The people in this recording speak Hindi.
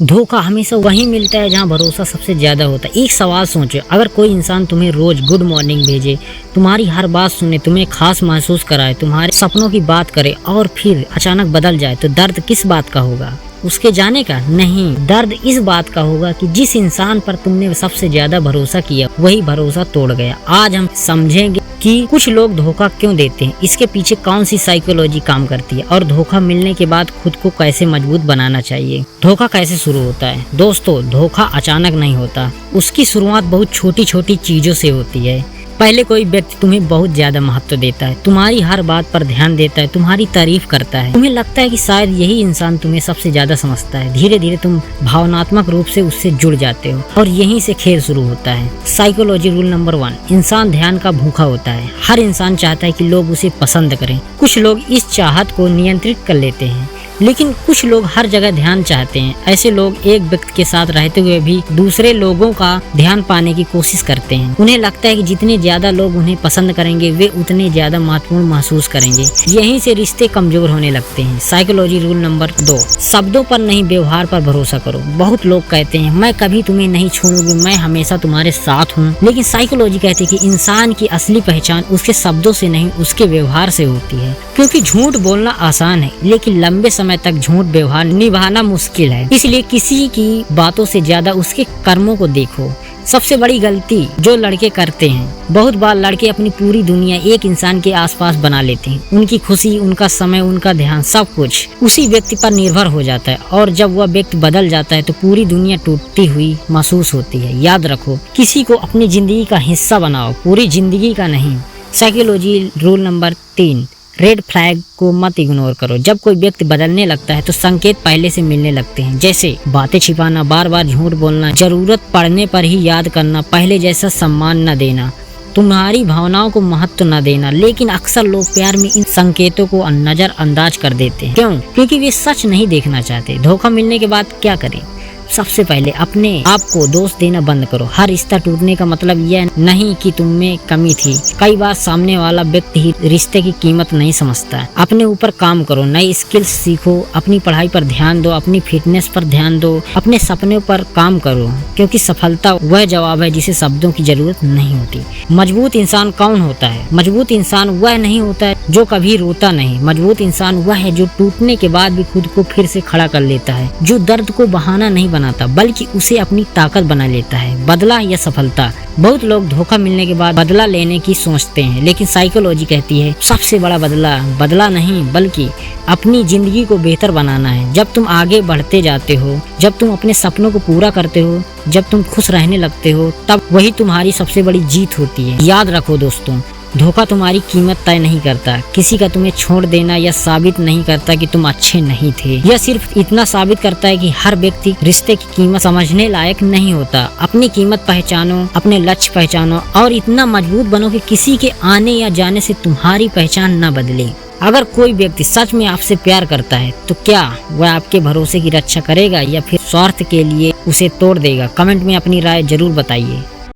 धोखा हमेशा वहीं मिलता है जहां भरोसा सबसे ज्यादा होता है। एक सवाल सोचो, अगर कोई इंसान तुम्हें रोज गुड मॉर्निंग भेजे, तुम्हारी हर बात सुने, तुम्हें खास महसूस कराए, तुम्हारे सपनों की बात करे और फिर अचानक बदल जाए, तो दर्द किस बात का होगा? उसके जाने का नहीं, दर्द इस बात का होगा कि जिस इंसान पर तुमने सबसे ज्यादा भरोसा किया वही भरोसा तोड़ गया। आज हम समझेंगे कि कुछ लोग धोखा क्यों देते हैं, इसके पीछे कौन सी साइकोलॉजी काम करती है और धोखा मिलने के बाद खुद को कैसे मजबूत बनाना चाहिए। धोखा कैसे शुरू होता है? दोस्तों, धोखा अचानक नहीं होता, उसकी शुरुआत बहुत छोटी छोटी चीजों से होती है। पहले कोई व्यक्ति तुम्हें बहुत ज्यादा महत्व देता है, तुम्हारी हर बात पर ध्यान देता है, तुम्हारी तारीफ करता है, तुम्हें लगता है कि शायद यही इंसान तुम्हें सबसे ज्यादा समझता है। धीरे धीरे तुम भावनात्मक रूप से उससे जुड़ जाते हो और यहीं से खेल शुरू होता है। साइकोलॉजी रूल नंबर 1, इंसान ध्यान का भूखा होता है। हर इंसान चाहता है कि लोग उसे पसंद करें। कुछ लोग इस चाहत को नियंत्रित कर लेते हैं, लेकिन कुछ लोग हर जगह ध्यान चाहते हैं। ऐसे लोग एक व्यक्ति के साथ रहते हुए भी दूसरे लोगों का ध्यान पाने की कोशिश करते हैं। उन्हें लगता है कि जितने ज्यादा लोग उन्हें पसंद करेंगे वे उतने ज्यादा महत्वपूर्ण महसूस करेंगे। यहीं से रिश्ते कमजोर होने लगते हैं। साइकोलॉजी रूल नंबर 2, शब्दों पर नहीं व्यवहार पर भरोसा करो। बहुत लोग कहते हैं मैं कभी तुम्हें नहीं छोड़ूंगी, मैं हमेशा तुम्हारे साथ हूँ, लेकिन साइकोलॉजी कहती है कि इंसान की असली पहचान उसके शब्दों से नहीं उसके व्यवहार से होती है। क्योंकि झूठ बोलना आसान है, लेकिन लंबे समय तक झूठ व्यवहार निभाना मुश्किल है। इसलिए किसी की बातों से ज्यादा उसके कर्मों को देखो। सबसे बड़ी गलती जो लड़के करते हैं, बहुत बार लड़के अपनी पूरी दुनिया एक इंसान के आसपास बना लेते हैं। उनकी खुशी, उनका समय, उनका ध्यान, सब कुछ उसी व्यक्ति पर निर्भर हो जाता है और जब वह व्यक्ति बदल जाता है तो पूरी दुनिया टूटती हुई महसूस होती है। याद रखो, किसी को अपनी जिंदगी का हिस्सा बनाओ, पूरी जिंदगी का नहीं। Psychology rule number 3, red flag को मत इग्नोर करो। जब कोई व्यक्ति बदलने लगता है तो संकेत पहले से मिलने लगते हैं, जैसे बातें छिपाना, बार बार झूठ बोलना, जरूरत पड़ने पर ही याद करना, पहले जैसा सम्मान न देना, तुम्हारी भावनाओं को महत्व न देना। लेकिन अक्सर लोग प्यार में इन संकेतों को नजरअंदाज कर देते हैं। क्यों? क्योंकि वे सच नहीं देखना चाहते। धोखा मिलने के बाद क्या करें? सबसे पहले अपने आप को दोष देना बंद करो। हर रिश्ता टूटने का मतलब यह नहीं कि तुम में कमी थी। कई बार सामने वाला व्यक्ति ही रिश्ते की कीमत नहीं समझता। अपने ऊपर काम करो, नई स्किल्स सीखो, अपनी पढ़ाई पर ध्यान दो, अपनी फिटनेस पर ध्यान दो, अपने सपनों पर काम करो, क्योंकि सफलता वह जवाब है जिसे शब्दों की जरूरत नहीं होती। मजबूत इंसान कौन होता है? मजबूत इंसान वह नहीं होता है जो कभी रोता नहीं। मजबूत इंसान वह है जो टूटने के बाद भी खुद को फिर से खड़ा कर लेता है, जो दर्द को बहाना नहीं बनाता बल्कि उसे अपनी ताकत बना लेता है। बदला या सफलता? बहुत लोग धोखा मिलने के बाद बदला लेने की सोचते हैं, लेकिन साइकोलॉजी कहती है सबसे बड़ा बदला नहीं बल्कि अपनी जिंदगी को बेहतर बनाना है। जब तुम आगे बढ़ते जाते हो, जब तुम अपने सपनों को पूरा करते हो, जब तुम खुश रहने लगते हो, तब वही तुम्हारी सबसे बड़ी जीत होती है। याद रखो दोस्तों, धोखा तुम्हारी कीमत तय नहीं करता। किसी का तुम्हें छोड़ देना यह साबित नहीं करता कि तुम अच्छे नहीं थे। यह सिर्फ इतना साबित करता है कि हर व्यक्ति रिश्ते की कीमत समझने लायक नहीं होता। अपनी कीमत पहचानो, अपने लक्ष्य पहचानो और इतना मजबूत बनो कि किसी के आने या जाने से तुम्हारी पहचान न बदले। अगर कोई व्यक्ति सच में आपसे प्यार करता है तो क्या वह आपके भरोसे की रक्षा करेगा या फिर स्वार्थ के लिए उसे तोड़ देगा? कमेंट में अपनी राय जरूर बताइए।